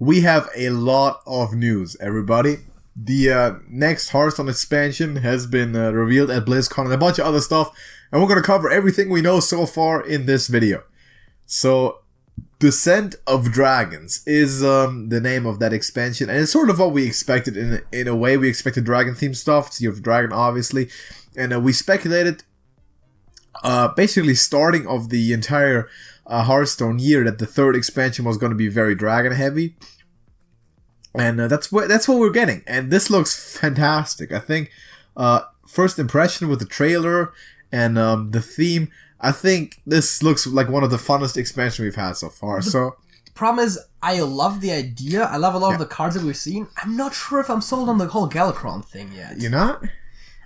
we have a lot of news, everybody. The next Hearthstone expansion has been revealed at BlizzCon and a bunch of other stuff. And we're going to cover everything we know so far in this video. So, Descent of Dragons is the name of that expansion. And it's sort of what we expected in a way. We expected dragon-themed stuff. It's Year of the Dragon, obviously. And we speculated, basically starting of the entire Hearthstone year, that the third expansion was going to be very dragon-heavy. And that's what we're getting. And this looks fantastic. I think first impression with the trailer and the theme, I think this looks like one of the funnest expansions we've had so far. So problem is, I love the idea. I love a lot of the cards that we've seen. I'm not sure if I'm sold on the whole Galakrond thing yet. You're not?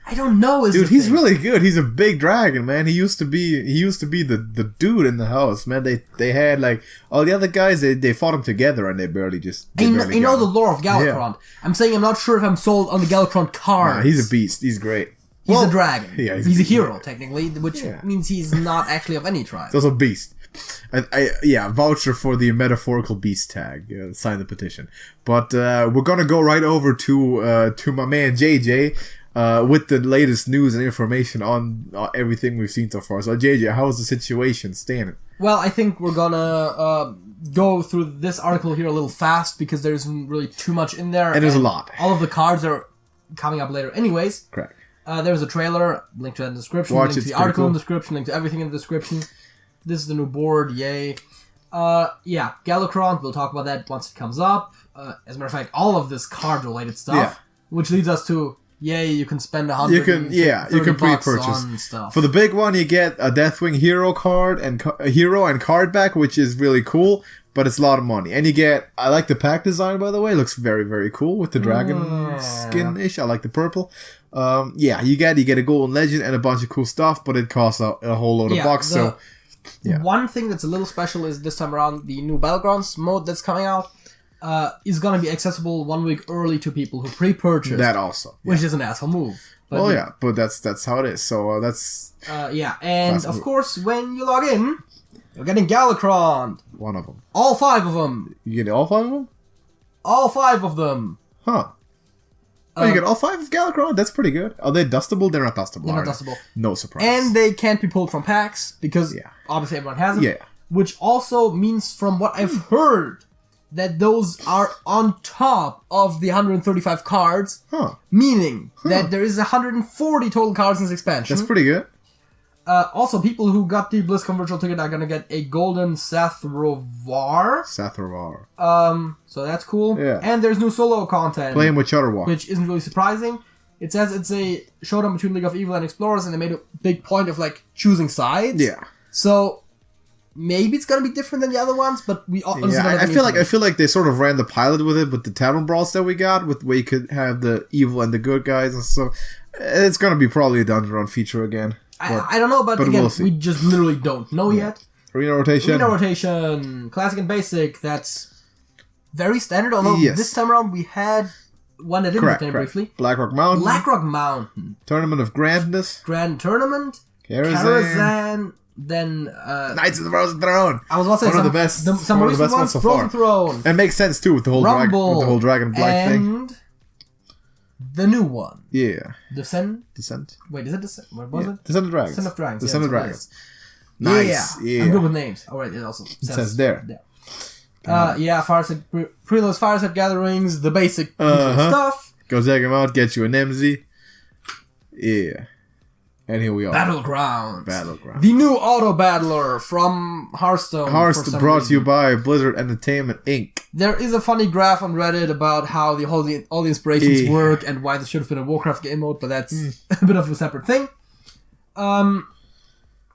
I don't know. Dude, he's really good. He's a big dragon, man. He used to be the dude in the house, man. They had like all the other guys. They fought him together, and they barely just. I know the lore of Galakrond. Yeah. I'm saying I'm not sure if I'm sold on the Galakrond cards. Nah, he's a beast. He's great. He's a dragon. Yeah, he's a hero technically, which means he's not actually of any tribe. He's also a beast. Voucher for the metaphorical beast tag. Sign the petition. But we're gonna go right over to my man JJ. With the latest news and information on everything we've seen so far. So, JJ, how is the situation standing? Well, I think we're gonna go through this article here a little fast because there isn't really too much in there. And there's a lot. All of the cards are coming up later anyways. Correct. There's a trailer, link to that in the description, link to the article in the description, link to everything in the description. This is the new board, yay. Galakrond, we'll talk about that once it comes up. As a matter of fact, all of this card-related stuff, which leads us to... Yay, you can spend $100. You can pre-purchase stuff. For the big one, you get a Deathwing hero card and hero and card back, which is really cool, but it's a lot of money. And you get, I like the pack design, by the way, it looks very, very cool with the dragon skin-ish. I like the purple. You get a golden legend and a bunch of cool stuff, but it costs a whole load of bucks. One thing that's a little special is this time around the new Battlegrounds mode that's coming out. Is going to be accessible 1 week early to people who pre-purchased. That also. Which is an asshole move. But but that's how it is. So that's... and of course, when you log in, you're getting Galakrond. One of them. All 5 of them. You get all 5 of them? All 5 of them. Huh. You get all 5 of Galakrond? That's pretty good. Are they dustable? They're not dustable. They're not dustable. No surprise. And they can't be pulled from packs, because obviously everyone has them. Yeah. Which also means, from what I've heard... that those are on top of the 135 cards, meaning that there is 140 total cards in this expansion. That's pretty good. Also, people who got the BlizzCon virtual ticket are gonna get a golden Sathrovar. So that's cool. Yeah. And there's new solo content. Playing with Shutterwalk. Which isn't really surprising. It says it's a showdown between League of Evil and Explorers, and they made a big point of, like, choosing sides. Yeah. So... maybe it's gonna be different than the other ones, but we honestly I feel like they sort of ran the pilot with it with the Tavern Brawls that we got, with where you could have the evil and the good guys and stuff. It's gonna be probably a Dungeon Run feature again. I don't know, but again, we just literally don't know yet. Arena rotation, classic and basic. That's very standard. Although this time around we had one that didn't retain briefly. Blackrock Mountain. Tournament of Grandness. Grand Tournament. Karazhan. Then Knights of the Frozen Throne. I was about to say one of the best. Some recent ones so Frozen Throne. And it makes sense too with the whole dragon black thing. And the new one. Yeah. Descent. Wait, is it Descent? What was it? Descent of Dragons. Descent of Dragons. Nice. Yeah. I'm good with names. Alright, it also says there. Fireside Preload's Fireside Gatherings, the basic stuff. Go check them out, get you an MZ. Yeah. And here we are. Battlegrounds. The new auto battler from Hearthstone. Hearthstone brought to you by Blizzard Entertainment Inc. There is a funny graph on Reddit about how all the inspirations work and why this should have been a Warcraft game mode, but that's a bit of a separate thing.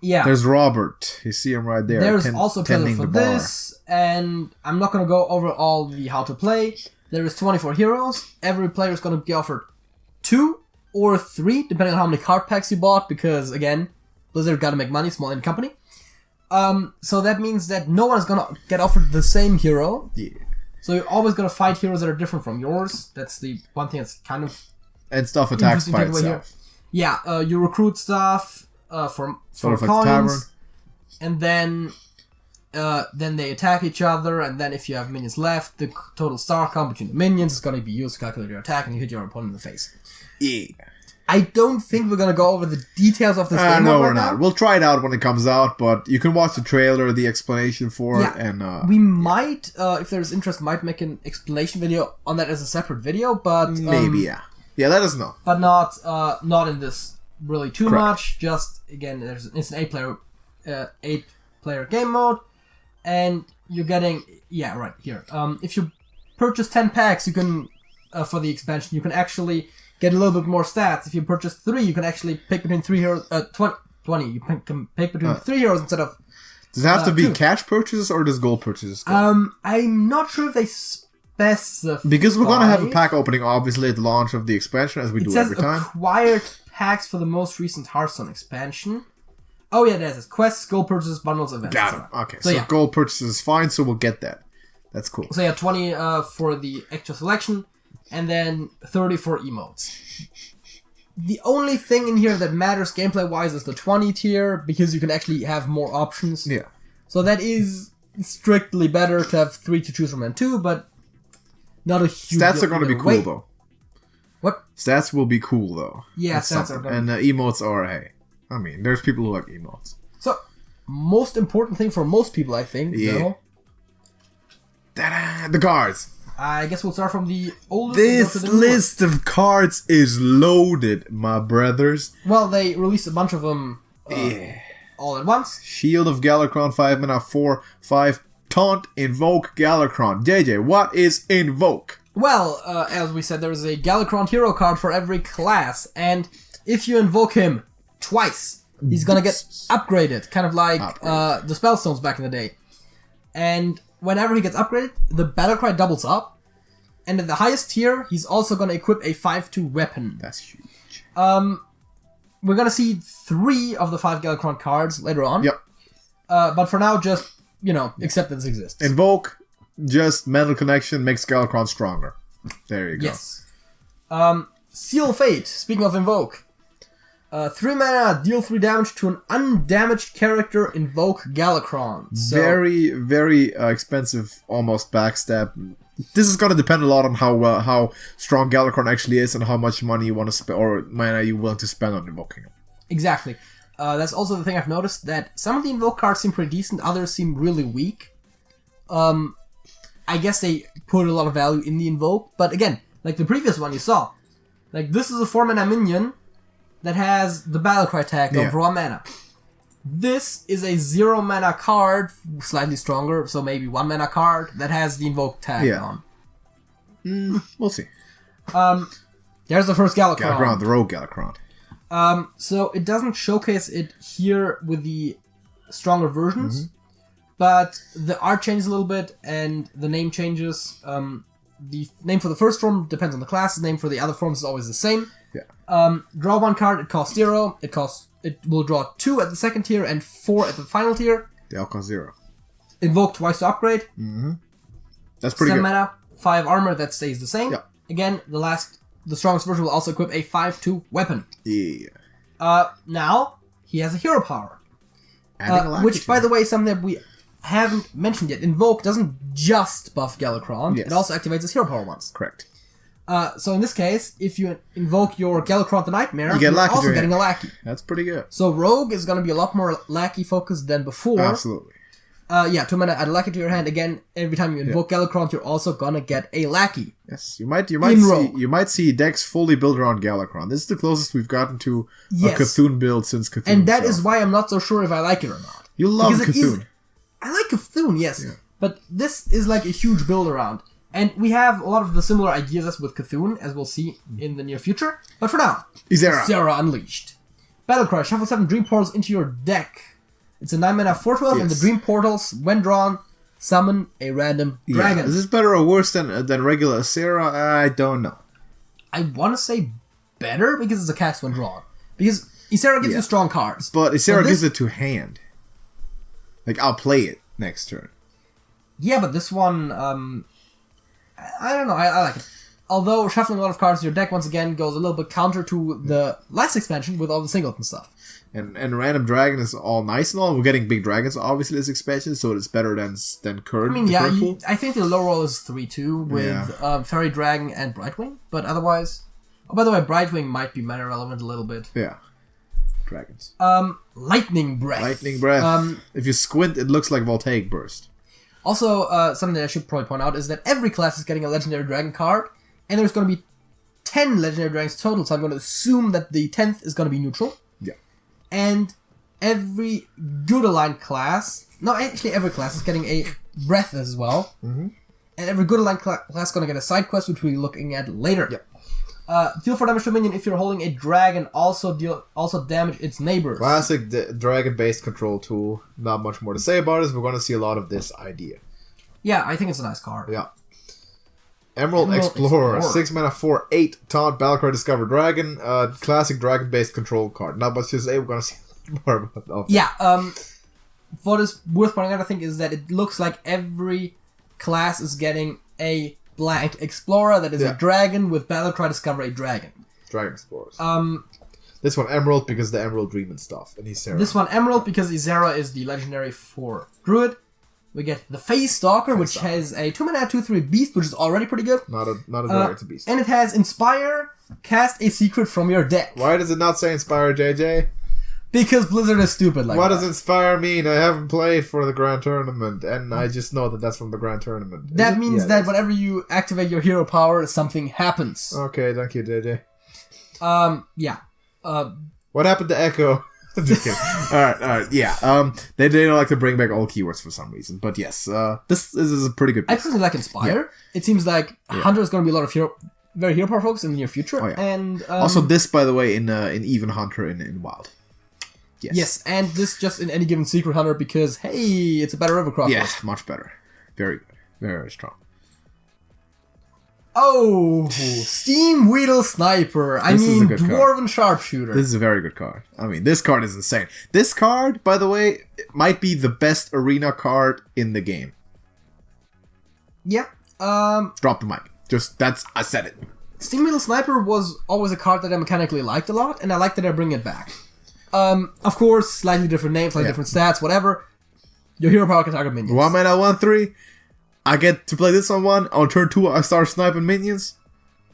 There's Robert. You see him right there. There's also a trailer for this, and I'm not going to go over all the how to play. There is 24 heroes. Every player is going to be offered 2 or 3, depending on how many card packs you bought, because, again, Blizzard gotta make money, small indie company. So that means that no one is gonna get offered the same hero. Yeah. So you're always gonna fight heroes that are different from yours. That's the one thing that's kind of... And stuff attacks by itself. Yeah, you recruit stuff from sort of coins. like tavern. And then then they attack each other, and then if you have minions left, the total star count between the minions is going to be used to calculate your attack, and you hit your opponent in the face. Yeah. I don't think we're going to go over the details of this game no, right we're now. not. We'll try it out when it comes out, but you can watch the trailer, the explanation for it, and... we might, if there's interest, might make an explanation video on that as a separate video, but... maybe, yeah. Yeah, let us know. But not in this really too much. Just, again, it's an 8-player game mode, and you're getting... Yeah, right, here. If you purchase 10 packs, you can... for the expansion, you can actually... get a little bit more stats. If you purchase 3, you can actually pick between 3 heroes. 20. You can pick between 3 heroes instead of. Does it have to be 2. cash purchases or does gold purchases go? I'm not sure if they specify. Because we're gonna have a pack opening, obviously, at the launch of the expansion, as we do every time. Acquired packs for the most recent Hearthstone expansion. Oh yeah, there's quests, gold purchases, bundles, events. Got it. Okay, so gold purchases is fine, so we'll get that. That's cool. So yeah, 20 for the extra selection. And then 30 for emotes. The only thing in here that matters gameplay-wise is the 20 tier, because you can actually have more options. Yeah. So that is strictly better to have 3 to choose from than 2, but not a huge... Stats are going to be cool, though. What? Stats will be cool, though. Yeah, stats are going to be... And emotes are, hey. I mean, there's people who like emotes. So, most important thing for most people, I think, though... Ta-da! The cards! I guess we'll start from the oldest. This list of cards is loaded, my brothers. Well, they released a bunch of them all at once. Shield of Galakrond, 5 mana, 4/5. Taunt, Invoke Galakrond. JJ, what is Invoke? Well, as we said, there's a Galakrond hero card for every class, and if you invoke him twice, he's gonna get upgraded, kind of like the Spellstones back in the day. And whenever he gets upgraded, the battle cry doubles up. And at the highest tier, he's also going to equip a 5/2 weapon. That's huge. We're going to see 3 of the 5 Galakrond cards later on. Yep. But for now, just, accept that this exists. Invoke, just mental connection, makes Galakrond stronger. There you go. Yes. Seal Fate, speaking of Invoke. 3 mana, deal 3 damage to an undamaged character, invoke Galakrond. So, very, very expensive, almost backstab. This is going to depend a lot on how strong Galakrond actually is and how much money you want to spend, or mana you're willing to spend on invoking him. Exactly. That's also the thing I've noticed, that some of the invoke cards seem pretty decent, others seem really weak. I guess they put a lot of value in the invoke, but again, like the previous one you saw, like this is a 4 mana minion that has the battle cry tag on for 1 mana. This is a 0 mana card, slightly stronger, so maybe 1 mana card that has the invoke tag on. We'll see. There's the first Galakrond. Galakrond, the rogue Galakrond. So it doesn't showcase it here with the stronger versions, but the art changes a little bit and the name changes. The name for the first form depends on the class. The name for the other forms is always the same. Yeah. Draw 1 card. It costs 0. It will draw 2 at the second tier and 4 at the final tier. They all cost 0. Invoke twice to upgrade. That's pretty 7 good. 7 mana, 5 armor. That stays the same. Yeah. Again, the strongest version will also equip a 5/2 weapon. Yeah. Now he has a hero power, which, by the way, is something that we haven't mentioned yet. Invoke doesn't just buff Galakrond. Yes. It also activates his hero power once. Correct. So in this case, if you invoke your Galakrond the Nightmare, you're also getting a lackey. That's pretty good. So Rogue is going to be a lot more lackey focused than before. Absolutely. 2 mana, add a lackey to your hand. Again, every time you invoke Galakrond, you're also going to get a lackey. Yes, you might see decks fully built around Galakrond. This is the closest we've gotten to a Cthulhu build since Cthulhu. And that is why I'm not so sure if I like it or not. You love Cthulhu. I like Cthulhu, yes. Yeah. But this is like a huge build around. And we have a lot of the similar ideas as with Cthulhu, as we'll see in the near future. But for now, Zera Unleashed. Battlecry, shuffle 7 Dream Portals into your deck. It's a 9 mana 4/12, and the Dream Portals, when drawn, summon a random dragon. Is this better or worse than regular Zera? I don't know. I want to say better because it's a cast when drawn. Because Ysera gives you strong cards. But Ysera gives it to hand. Like, I'll play it next turn. Yeah, but this one, I don't know. I like it. although shuffling a lot of cards in your deck once again goes a little bit counter to the last expansion with all the singleton stuff. And random dragon is all nice and all. We're getting big dragons obviously this expansion, so it's better than current. I mean, yeah, I think the low roll is 3/2 with Fairy Dragon and Brightwing, but otherwise. Oh, by the way, Brightwing might be mana relevant a little bit. Yeah, dragons. Lightning Breath. Lightning Breath. If you squint, it looks like Voltaic Burst. Also, something that I should probably point out is that every class is getting a Legendary Dragon card, and there's going to be 10 Legendary Dragons total, so I'm going to assume that the 10th is going to be neutral. Yeah. And every good aligned class, no, actually every class is getting a Breath as well. Mm-hmm. And every good aligned class is going to get a side quest, which we'll be looking at later. Yeah. Deal 4 damage to a minion if you're holding a dragon. Also damage its neighbors. Classic dragon-based control tool. Not much more to say about it. We're going to see a lot of this idea. Yeah, I think it's a nice card. Yeah. Emerald Explorer. 6 mana, 4/8 taunt Galakrond Discover Dragon. Classic dragon-based control card. Not much to say. We're going to see a lot more about that. Yeah. What is worth pointing out, I think, is that it looks like every class is getting a blank Explorer that is a dragon with Battlecry Discover a Dragon. Dragon Explorers. This one Emerald because the Emerald Dream and stuff. And Ysera. This one Emerald because Ysera is the legendary for Druid. We get the Phase Stalker, which has a 2 mana 2/3 beast, which is already pretty good. Not a dragon, it's a beast. And it has Inspire, cast a secret from your deck. Why does it not say Inspire, JJ? Because Blizzard is stupid like what that. What does Inspire mean? I haven't played for the Grand Tournament, and I just know that that's from the Grand Tournament. That means that whenever you activate your hero power, something happens. Okay, thank you, JJ. Yeah. What happened to Echo? Just kidding. Alright, yeah. They don't like to bring back all keywords for some reason, but yes, this is a pretty good piece. I personally like Inspire. Yeah. It seems like Hunter is going to be a lot of very hero power focus in the near future. Oh, yeah. And also this, by the way, in Even Hunter in Wild. Yes, and this just in any given Secret Hunter because, hey, it's a better river crossbow. Yes, much better. Very good. Very strong. Oh, Steam Weedle Sniper. I mean, Dwarven Sharpshooter. This is a very good card. I mean, this card is insane. This card, by the way, might be the best arena card in the game. Yeah. Drop the mic. I said it. Steam Weedle Sniper was always a card that I mechanically liked a lot, and I like that I bring it back. Of course, slightly different names, slightly different stats, whatever. Your hero power can target minions. 1 mana, 1/3. I get to play this on 1. On turn 2, I start sniping minions.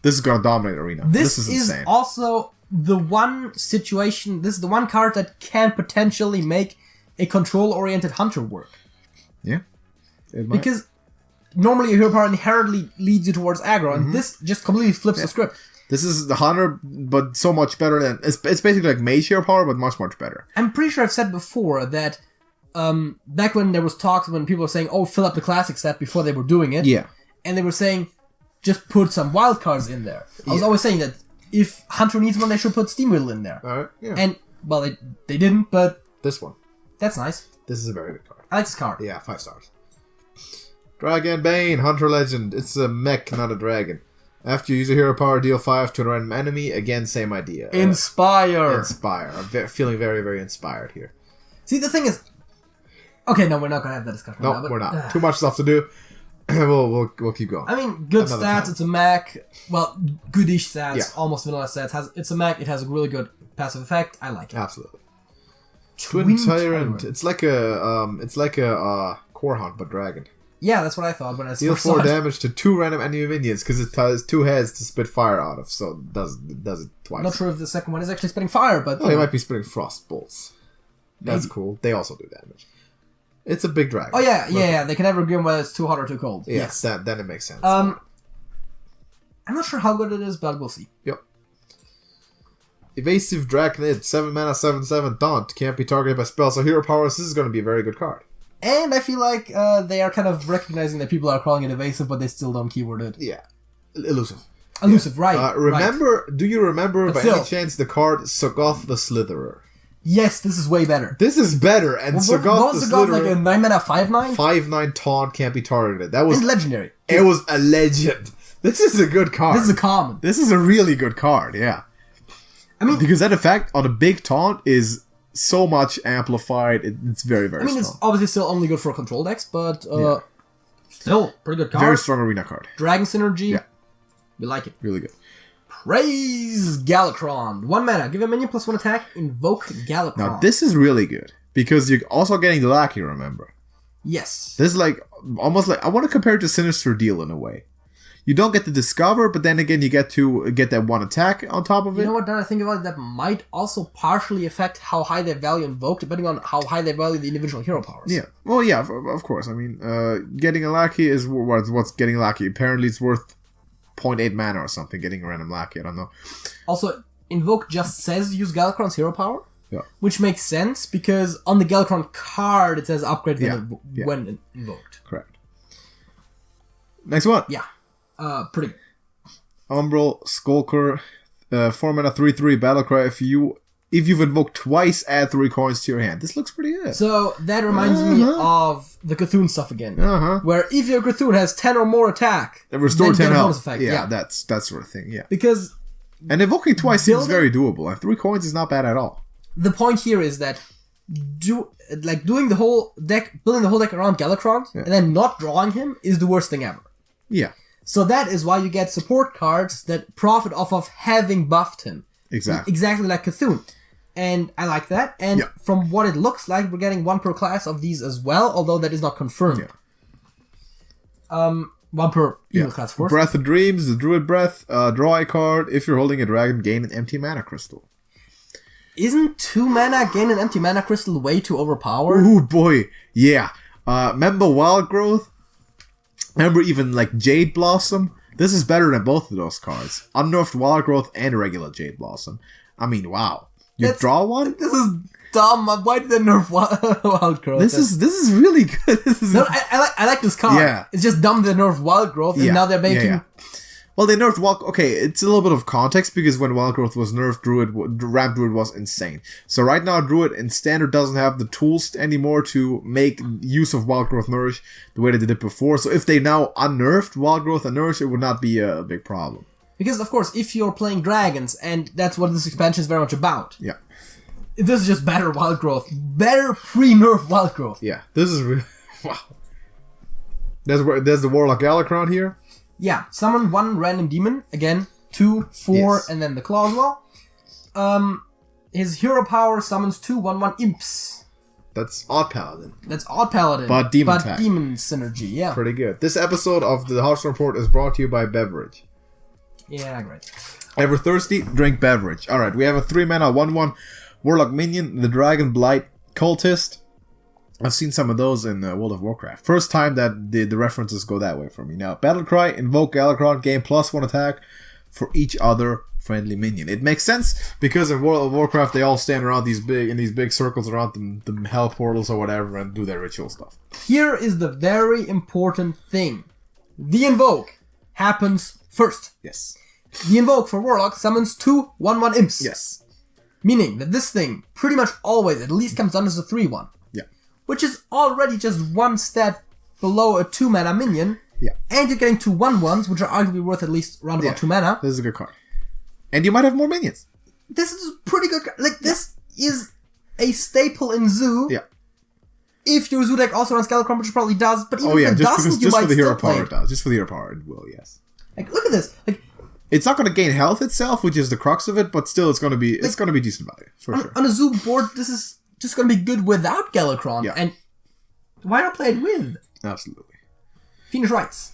This is gonna dominate arena. This is insane. Also the one situation. This is the one card that can potentially make a control-oriented hunter work. Yeah, because normally your hero power inherently leads you towards aggro, and this just completely flips the script. This is the hunter, but so much better than... It's basically like mage hero power, but much, much better. I'm pretty sure I've said before that back when there was talks when people were saying, oh, fill up the classic set before they were doing it. Yeah. And they were saying, just put some wild cards in there. I was always saying that if Hunter needs one, they should put Steam Wheel in there. Alright, yeah. And, well, they didn't, but... This one. That's nice. This is a very good card. I like this card. Yeah, 5 stars. Dragon Bane, Hunter Legend. It's a mech, not a dragon. After you use a hero power, deal 5 to a random enemy. Again, same idea. Inspire. Inspire. I'm feeling very, very inspired here. See, the thing is... Okay, no, we're not going to have that discussion no, now. We're not. Too much stuff to do. we'll keep going. I mean, good stats. It's a mech. Well, goodish stats. Yeah. Almost vanilla stats. It's a mech. It has a really good passive effect. I like it. Absolutely. Twin Tyrant. It's like a Core Hunt, but dragon. Yeah, that's what I thought when I deal 4 damage to 2 random enemy minions because it has 2 heads to spit fire out of, so it does it twice. Not sure if the second one is actually spitting fire, but they might be spitting frost bolts. That's cool. They also do damage. It's a big dragon. Oh yeah. They can never agree on whether it's too hot or too cold. Yes, then it makes sense. I'm not sure how good it is, but we'll see. Yep. Evasive Draconid, 7 mana, 7/7 taunt, can't be targeted by spells. So hero powers. This is going to be a very good card. And I feel like they are kind of recognizing that people are calling it evasive, but they still don't keyword it. Yeah. Elusive. Elusive, right. Do you remember by any chance the card Sogoth the Slitherer? Yes, this is way better. This is better, and Sogoth the Slitherer... like a 9 mana 5/9? 5/9 taunt, can't be targeted. That was... It's legendary. It was a legend. This is a good card. This is a common. This is a really good card, yeah. I mean... Because that effect on a big taunt is... so much amplified. It's very, very strong. It's obviously still only good for control decks, but still pretty good card. Very strong arena card. Dragon Synergy. Yeah. We like it. Really good. Praise Galakrond. 1 mana. Give a minion +1 attack. Invoke Galakrond. Now, this is really good. Because you're also getting the Lackey, remember? Yes. This is like, almost like, I want to compare it to Sinister Deal in a way. You don't get to discover, but then again, you get to get that 1 attack on top of it. You know what, now I think about it, that might also partially affect how high they value Invoke, depending on how high they value the individual hero powers. Yeah. Well, yeah, of course. I mean, getting a Lackey is what's getting a Lackey. Apparently, it's worth 0.8 mana or something, getting a random Lackey. I don't know. Also, Invoke just says use Galakrond's hero power. Yeah. Which makes sense, because on the Galakrond card, it says upgrade when invoked. Correct. Next one. Yeah. Pretty good. Umbral Skulker, 4 mana 3/3 Battlecry. If you've invoked twice, add 3 coins to your hand. This looks pretty good. So that reminds me of the Cthulhu stuff again. Where if your Cthulhu has 10 or more attack, and restore 10 health. Effect. Yeah, that's that sort of thing. Yeah. Because and invoking twice seems very doable, and 3 coins is not bad at all. The point here is that building the whole deck around Galakrond and then not drawing him is the worst thing ever. Yeah. So that is why you get support cards that profit off of having buffed him. Exactly. Exactly like Cthulhu. And I like that. And from what it looks like, we're getting 1 per class of these as well, although that is not confirmed. Yeah. 1 per evil class, of course. Breath of Dreams, the Druid Breath, draw a card. If you're holding a dragon, gain an empty mana crystal. Isn't 2 mana gain an empty mana crystal way too overpowered? Ooh, boy. Yeah. Remember Wild Growth? Remember even like Jade Blossom? This is better than both of those cards. Unnerfed Wild Growth and regular Jade Blossom. I mean, wow. You draw one? This is dumb. Why did they nerf Wild Growth? This is really good. I like this card. Yeah. It's just dumb they nerfed Wild Growth, and now they're making... Yeah. Well, they nerfed Wild... Okay, it's a little bit of context, because when Wild Growth was nerfed, Ramp Druid was insane. So right now, Druid in Standard doesn't have the tools anymore to make use of Wild Growth Nourish the way they did it before. So if they now unnerfed Wild Growth and Nourish, it would not be a big problem. Because, of course, if you're playing dragons, and that's what this expansion is very much about. Yeah. This is just better Wild Growth. Better pre-nerf Wild Growth. Yeah, this is really... Wow. There's the Warlock Galakrond here. Yeah, summon 1 random demon. Again, 2, 4, and then the claw as well. His hero power summons 2 1/1 imps. That's Odd Paladin. But demon attack. Demon synergy, yeah. Pretty good. This episode of the Hearthstone Report is brought to you by Beverage. Yeah, great. Ever thirsty? Drink Beverage. Alright, we have a 3 mana 1/1 Warlock Minion, the Dragon Blight Cultist. I've seen some of those in World of Warcraft. First time that the references go that way for me. Now, Battlecry, invoke Galakrond, gain +1 attack for each other friendly minion. It makes sense, because in World of Warcraft, they all stand around these big circles around the hell portals or whatever and do their ritual stuff. Here is the very important thing. The invoke happens first. Yes. The invoke for Warlock summons 2 1/1 imps. Yes. Meaning that this thing pretty much always at least comes down as a 3/1. Which is already just 1 step below a 2 mana minion. Yeah. And you're getting 2 1/1s, which are arguably worth at least around about 2 mana. This is a good card. And you might have more minions. This is a pretty good card. Like, this is a staple in Zoo. Yeah. If your Zoo deck also runs Galakrond, which it probably does, but even if it doesn't, you just might for the hero still play power it does. Just for the hero power it will, yes. Like, look at this. Like, it's not going to gain health itself, which is the crux of it, but still it's going to be decent value, for sure. On a Zoo board, this is just going to be good without Galakrond. Yeah. And why not play it with? Absolutely. Phoenix writes,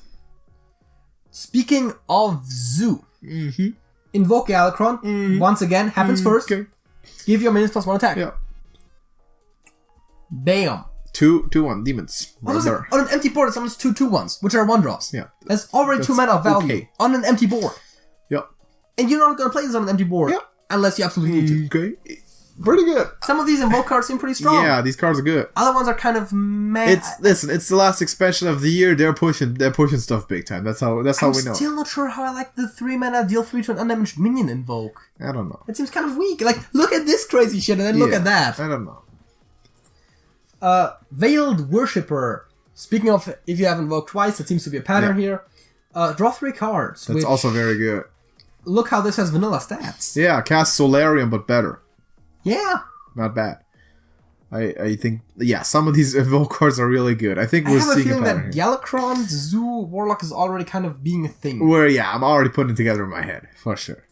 speaking of Zoo, invoke Galakrond, once again, happens first. Okay. Give your minions +1 attack. Yeah. Bam. 2/1 demons. On an empty board, it summons 2 2/1s, which are 1-drops. Yeah. That's already 2 mana of value on an empty board. Yep. And you're not going to play this on an empty board unless you absolutely need to. Okay. Pretty good. Some of these invoke cards seem pretty strong. Yeah, these cards are good. Other ones are kind of meh. It's the last expansion of the year. They're pushing stuff big time. That's how we know. I'm still not sure how I like the 3 mana deal 3 to an undamaged minion invoke. I don't know. It seems kind of weak. Like, look at this crazy shit and then look at that. I don't know. Veiled Worshipper. Speaking of, if you have invoked twice, that seems to be a pattern here. Draw 3 cards. That's also very good. Look how this has vanilla stats. Yeah, cast Solarium, but better. Yeah. Not bad. I think, yeah, some of these evoke cards are really good. I think we're seeing a feeling pattern that here. Galakrond Zoo Warlock is already kind of being a thing. Where, yeah, I'm already putting it together in my head, for sure.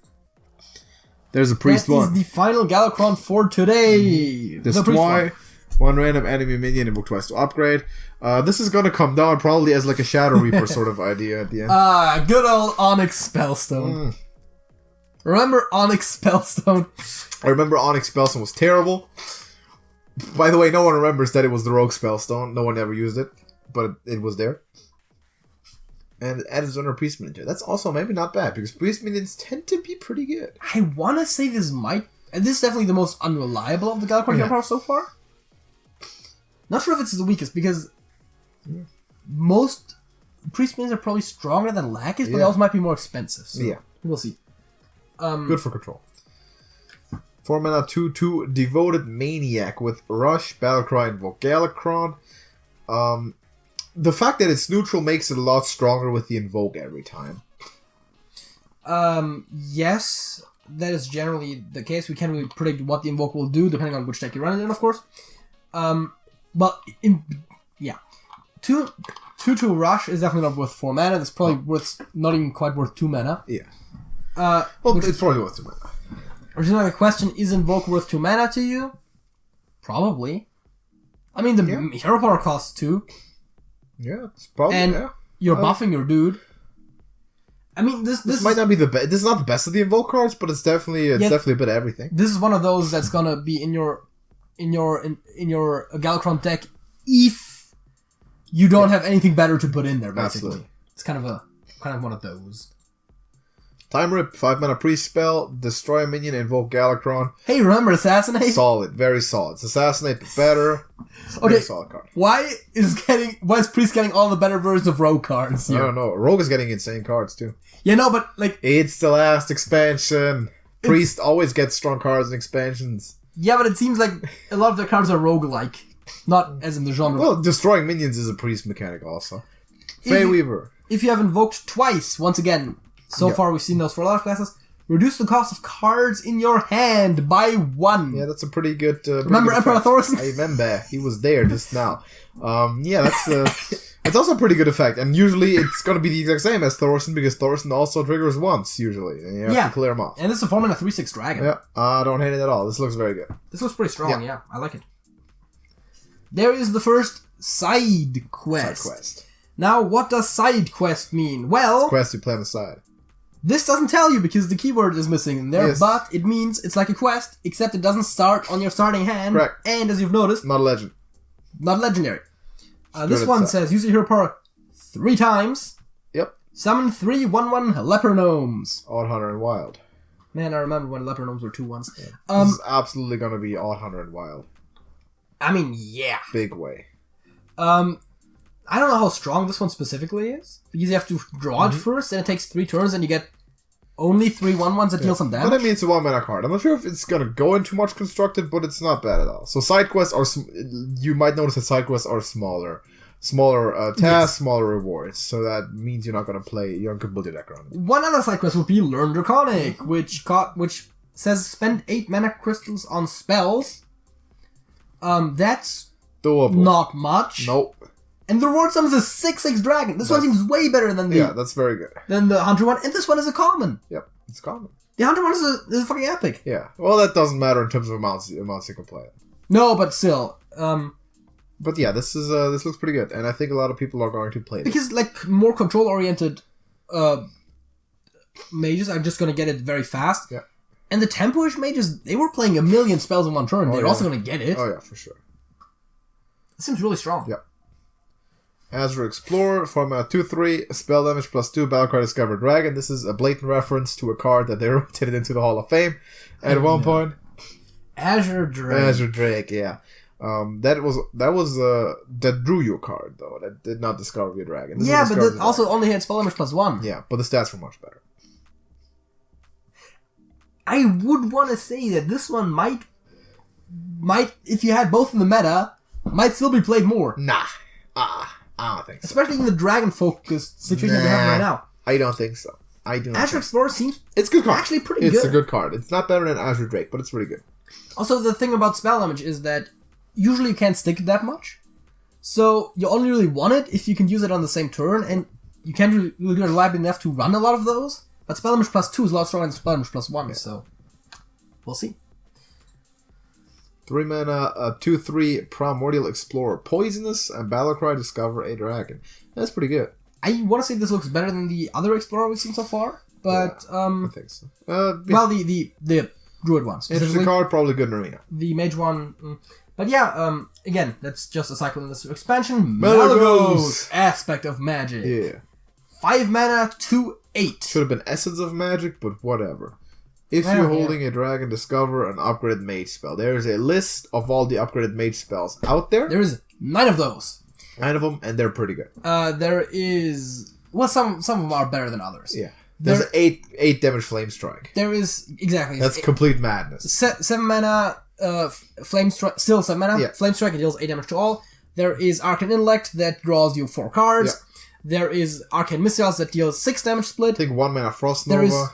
There's a priest That is the final Galakrond for today. Destroy one random enemy minion, invoke twice to upgrade. This is gonna come down probably as like a Shadow Reaper sort of idea at the end. Good old Onyx Spellstone. Remember Onyx Spellstone? I remember Onyx Spellstone was terrible. By the way, no one remembers that it was the Rogue Spellstone. No one ever used it, but it was there. And it adds on a Priest Minion. That's also maybe not bad, because Priest Minions tend to be pretty good. I want to say this might... And this is definitely the most unreliable of the Galakrond hero powers so far. Not sure if it's the weakest, because most Priest Minions are probably stronger than Lakis, but they also might be more expensive. So we'll see. Good for control. 4 mana, 2/2, Devoted Maniac with Rush, Battlecry, Invoke Galakrond. The fact that it's neutral makes it a lot stronger with the Invoke every time. Yes, that is generally the case. We can't really predict what the Invoke will do, depending on which deck you run it in, of course. But, 2/2 Rush is definitely not worth 4 mana. That's probably not even quite worth 2 mana. Yeah. Well, it's probably worth 2 mana. Originally, the question, is Invoke worth 2 mana to you? Probably. I mean, the hero power costs 2. Yeah, it's probably, and you're buffing your dude. I mean, this might not be the best. This is not the best of the Invoke cards, but it's definitely a bit of everything. This is one of those that's gonna be in your Galakrond deck if you don't have anything better to put in there. Basically, absolutely. It's kind of one of those. Time Rip, 5 mana priest spell, destroy a minion, invoke Galakrond. Hey, remember Assassinate? Solid, very solid. It's Assassinate better. Okay, solid card. Why is Priest getting all the better versions of Rogue cards here? I don't know. Rogue is getting insane cards too. Yeah, no, but like it's the last expansion. Priest always gets strong cards in expansions. Yeah, but it seems like a lot of their cards are roguelike. Not as in the genre. Well, destroying minions is a priest mechanic also. Fey Weaver. If you have invoked twice, once again, so far we've seen those for a lot of classes, reduce the cost of cards in your hand by 1. Yeah, that's a pretty good... remember Emperor Thorson? I remember. He was there just now. Yeah, that's also a pretty good effect. And usually it's going to be the exact same as Thorson, because Thorson also triggers once, usually. And you have to clear them off. And this is a 4 mana 3/6 dragon. Yeah, I don't hate it at all. This looks very good. This looks pretty strong, yeah. I like it. There is the first side quest. Now, what does side quest mean? Well... Quest you play on the side. This doesn't tell you because the keyword is missing in there, but it means it's like a quest, except it doesn't start on your starting hand. Correct. And as you've noticed... Not a legend. Not legendary. This one says, use your hero power 3 times. Yep. Summon 3 1/1 leper gnomes. Odd Hunter and Wild. Man, I remember when leper gnomes were 2/1s. Yeah. This is absolutely going to be Odd Hunter and Wild. I mean, yeah. Big way. I don't know how strong this one specifically is, because you have to draw it first, and it takes 3 turns, and you get only 3 1/1s that deal some damage. But I mean, it's a 1 mana card. I'm not sure if it's gonna go into much constructed, but it's not bad at all. So side quests are, you might notice that side quests are smaller tasks, smaller rewards. So that means you're not gonna build your deck around it. One other side quest would be Learn Draconic, which says spend 8 mana crystals on spells. That's doable. Not much. Nope. And the reward summons a 6/6 dragon. This one seems way better than that's very good. Than the Hunter one, and this one is a common. Yep, it's common. The Hunter one is a fucking epic. Yeah. Well, that doesn't matter in terms of amounts you can play it. No, but still. But yeah, this looks pretty good, and I think a lot of people are going to play it. Because like more control oriented mages are just gonna get it very fast. Yeah. And the tempo-ish mages, they were playing 1,000,000 spells in one turn. They're also gonna get it. Oh yeah, for sure. It seems really strong. Yep. Azure Explorer, 4 mana 2/3, spell damage +2, Battlecry Discover Dragon. This is a blatant reference to a card that they rotated into the Hall of Fame at one point. Azure Drake. Azure Drake, yeah. That drew you a card though. That did not discover your dragon. This but that also only had spell damage +1. Yeah, but the stats were much better. I would want to say that this one might, if you had both in the meta, might still be played more. Nah. I don't think so. Especially in the dragon-focused situation that we have right now. I don't think so. I do not. Azure Explorer seems it's a good card. Actually pretty good. It's a good card. It's not better than Azure Drake, but it's pretty good. Also, the thing about spell damage is that usually you can't stick it that much. So you only really want it if you can use it on the same turn, and you can't really do it reliably enough to run a lot of those. But Spell Damage +2 is a lot stronger than Spell Damage +1, so we'll see. 3 mana, 2/3 Primordial Explorer, Poisonous, and Battlecry, discover a dragon. That's pretty good. I want to say this looks better than the other Explorer we've seen so far, but I think so. well, the Druid one. Interesting card, probably good in Arena. The Mage one, but yeah, again, that's just a cycle in this expansion. Malygos, Aspect of Magic. Yeah. 5 mana, 2/8. Should have been Essence of Magic, but whatever. If you're holding a dragon, discover an upgraded mage spell. There is a list of all the upgraded mage spells out there. There is 9 of those. 9 of them, and they're pretty good. There is... Well, some of them are better than others. Yeah. There's 8 damage Flame Strike. There is... Exactly. That's complete madness. 7 mana, Flame Strike... Still 7 mana. Yeah. Flame Strike, it deals 8 damage to all. There is Arcane Intellect that draws you 4 cards. Yeah. There is Arcane Missiles that deals 6 damage split. I think 1 mana Frost Nova. There is...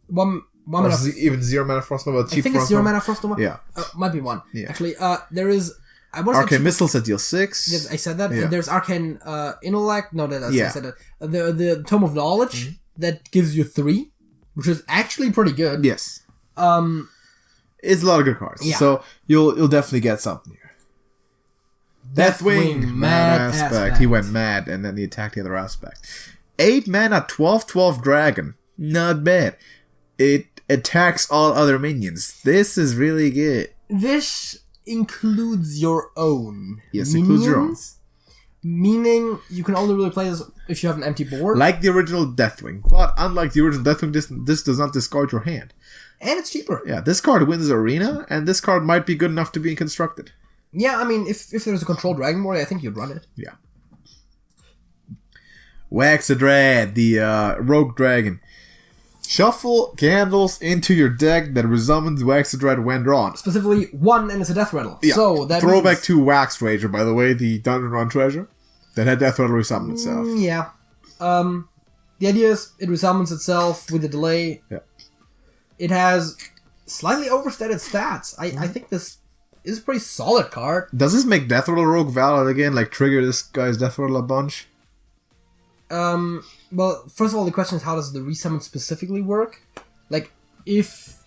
One mana... Even 0 mana Frost Nova. I think it's 0 mana Frost Nova. Yeah. Might be 1. Yeah. Actually, there is... Arcane Missiles that deal 6. Yes, I said that. Yeah. There's Arcane Intellect. No, I said that. The Tome of Knowledge that gives you 3, which is actually pretty good. Yes. It's a lot of good cards. Yeah. So you'll definitely get something here. Deathwing, Mad Aspect. He went mad and then he attacked the other aspect. 8 mana, 12/12 dragon. Not bad. It attacks all other minions. This is really good. This includes your own. Yes, includes your own. Meaning you can only really play this if you have an empty board. Like the original Deathwing. But unlike the original Deathwing, this does not discard your hand. And it's cheaper. Yeah, this card wins Arena, and this card might be good enough to be constructed. Yeah, I mean, if there's a controlled dragon board, I think you'd run it. Yeah. Waxadrad, the rogue dragon. Shuffle candles into your deck that resummons Waxadrad when drawn. Specifically, 1 and it's a Death Rattle. Yeah. So that Throwback to Wax Rager, by the way, the Dungeon Run treasure that had Death Rattle resummon itself. Yeah. The idea is it resummons itself with a delay. Yeah. It has slightly overstated stats. I think this is a pretty solid card. Does this make Death Rattle Rogue valid again? Like, trigger this guy's Death Rattle a bunch? Well, first of all, the question is how does the resummon specifically work? Like, if...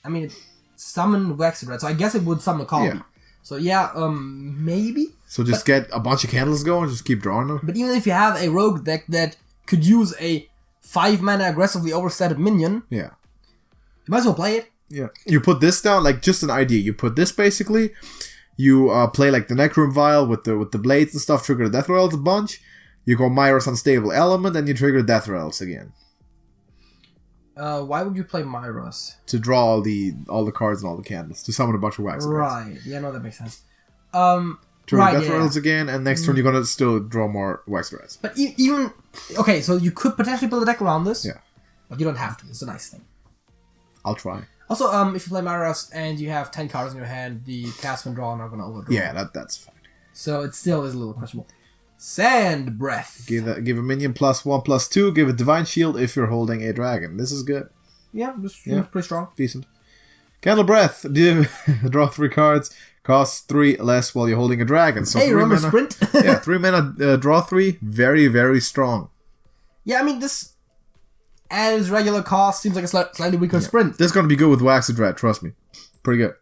I mean, it summoned Waxadrad, so I guess it would summon a copy. Yeah. So yeah, maybe? So just get a bunch of candles going, just keep drawing them? But even if you have a rogue deck that could use a 5 mana aggressively overstated minion... Yeah. You might as well play it. Yeah. You put this down, like, just an idea. You put this, basically, you play, like, the Necroom Vial with the blades and stuff, trigger the Death Rattles a bunch. You go Myra's Unstable Element, and you trigger Death Rattles again. Why would you play Myra's? To draw all the cards and all the candles. To summon a bunch of wax. Right. Yeah, no, that makes sense. Trigger Death Rattles again, and next turn you're going to still draw more wax rats. But even... Okay, so you could potentially build a deck around this. Yeah. But you don't have to. It's a nice thing. I'll try. Also, if you play Myra's and you have 10 cards in your hand, the cast when drawn are going to overdraw. Yeah, that's fine. So it still is a little questionable. Sand Breath. Give a minion +1/+2. Give it Divine Shield if you're holding a dragon. This is good. Yeah, this is pretty strong. Decent. Candle Breath. Draw 3 cards. Costs 3 less while you're holding a dragon. So hey, 3 remember mana, Sprint? yeah, 3 mana, draw 3. Very, very strong. Yeah, I mean, this, as regular cost, seems like a slightly weaker Sprint. This is going to be good with Waxadrad, trust me. Pretty good.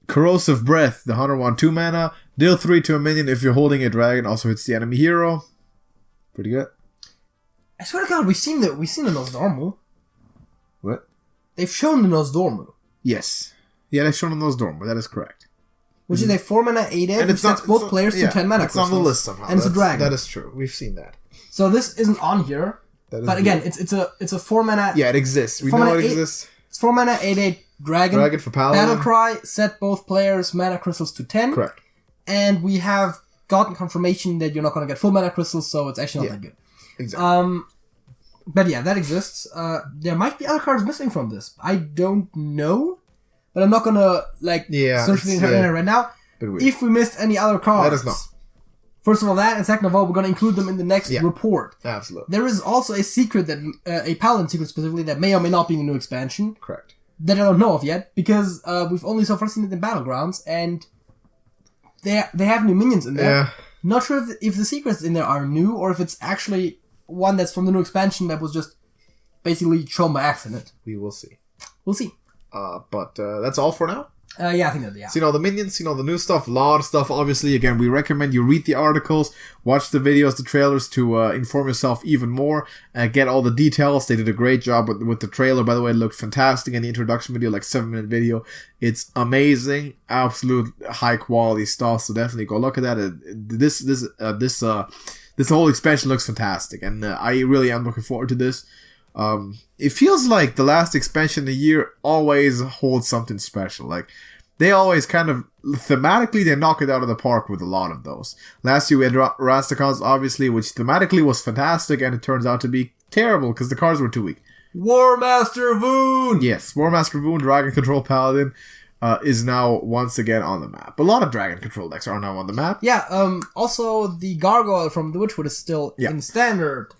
Corrosive Breath, the Hunter 1, 2 mana. Deal 3 to a minion if you're holding a dragon. Also hits the enemy hero. Pretty good. I swear to God, we've seen the Nosdormu. What? They've shown the Nosdormu. Yes. Yeah, they've shown the Nosdormu. That is correct. Which is a 4 mana 8/8, which sets both players to 10 mana. It's on the list somehow. And it's a dragon. That is true. We've seen that. So this isn't on here. But again, it's a 4 mana. Yeah, it exists. We know it exists. It's 4 mana 8/8 dragon. Dragon for Paladin. Battle Cry, set both players' mana crystals to 10. Correct. And we have gotten confirmation that you're not going to get full mana crystals, so it's actually not that good. Exactly. But yeah, that exists. There might be other cards missing from this. I don't know. But I'm not going to search for the internet right now. If we missed any other cards. Let us know. First of all, that, and second of all, we're going to include them in the next report. Absolutely. There is also a secret that, a Paladin secret specifically, that may or may not be in the new expansion. Correct. That I don't know of yet, because we've only so far seen it in Battlegrounds, and they have new minions in there. Yeah. Not sure if the secrets in there are new or if it's actually one that's from the new expansion that was just basically shown by accident. We will see. We'll see. But that's all for now. Yeah, I think that, yeah. So, the minions, the new stuff, a lot of stuff. Obviously, again, we recommend you read the articles, watch the videos, the trailers to inform yourself even more, get all the details. They did a great job with the trailer. By the way, it looked fantastic in the introduction video, like 7-minute video. It's amazing, absolute high quality stuff. So definitely go look at that. This whole expansion looks fantastic, and I really am looking forward to this. It feels like the last expansion of the year always holds something special. Like, they always kind of, thematically, they knock it out of the park with a lot of those. Last year we had Rastakhan's, obviously, which thematically was fantastic, and it turns out to be terrible because the cards were too weak. War Master Voon! Yes, War Master Voon, Dragon Control Paladin, is now once again on the map. A lot of Dragon Control decks are now on the map. Yeah, also the Gargoyle from the Witchwood is still in Standard.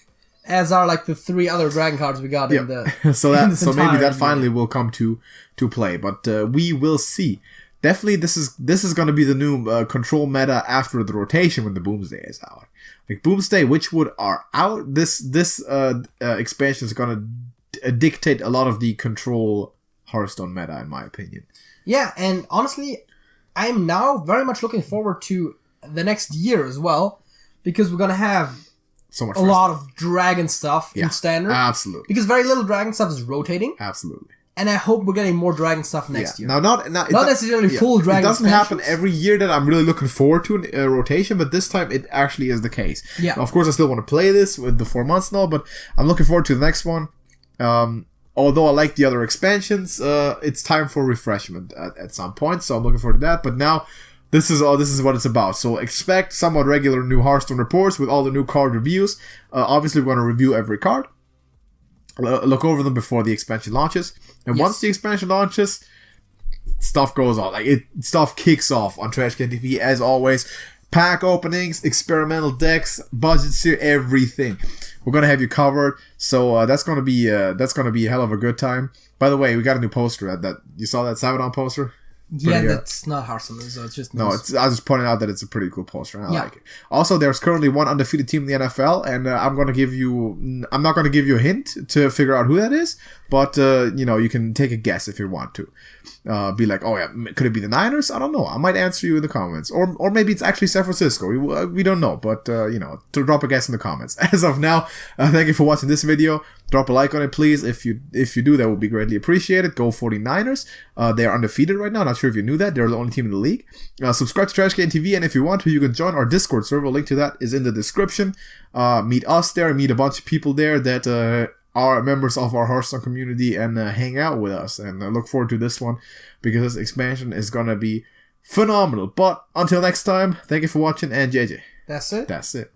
As are like the 3 other dragon cards we got in the so maybe that finally will come to play, but we will see. Definitely, this is going to be the new control meta after the rotation when the Boomsday is out. Like Boomsday, Witchwood are out. This expansion is going to dictate a lot of the control Hearthstone meta, in my opinion. Yeah, and honestly, I'm now very much looking forward to the next year as well, because we're going to have so much a lot of dragon stuff in Standard. Absolutely. Because very little dragon stuff is rotating. Absolutely. And I hope we're getting more dragon stuff next year. Now, not necessarily full dragon. It doesn't happen every year that I'm really looking forward to a rotation, but this time it actually is the case. Yeah. Now, of course, I still want to play this with the 4 months and all, but I'm looking forward to the next one. Although I like the other expansions, it's time for refreshment at some point, so I'm looking forward to that. But now, this is what it's about. So expect somewhat regular new Hearthstone reports with all the new card reviews. Obviously, we're going to review every card. Look over them before the expansion launches. And once the expansion launches, stuff goes on. Stuff kicks off on TrashcanTV as always. Pack openings, experimental decks, budgets here, everything. We're gonna have you covered. So that's gonna be a hell of a good time. By the way, we got a new poster. That you saw that Sabadon poster? That's not Hearthstone, so it's just... No, I was just pointing out that it's a pretty cool poster, and I like it. Also, there's currently one undefeated team in the NFL, and I'm not going to give you a hint to figure out who that is, but, you can take a guess if you want to. Be like, oh yeah, could it be the Niners? I don't know. I might answer you in the comments. Or maybe it's actually San Francisco. We don't know, but, to drop a guess in the comments. As of now, thank you for watching this video. Drop a like on it, please. If you do, that would be greatly appreciated. Go 49ers. They are undefeated right now. Not sure if you knew that. They're the only team in the league. Subscribe to TrashcanTV, and if you want to, you can join our Discord server. A link to that is in the description. Meet us there. Meet a bunch of people there that are members of our Hearthstone community and hang out with us. And I look forward to this one because this expansion is going to be phenomenal. But until next time, thank you for watching, and JJ. That's it. That's it.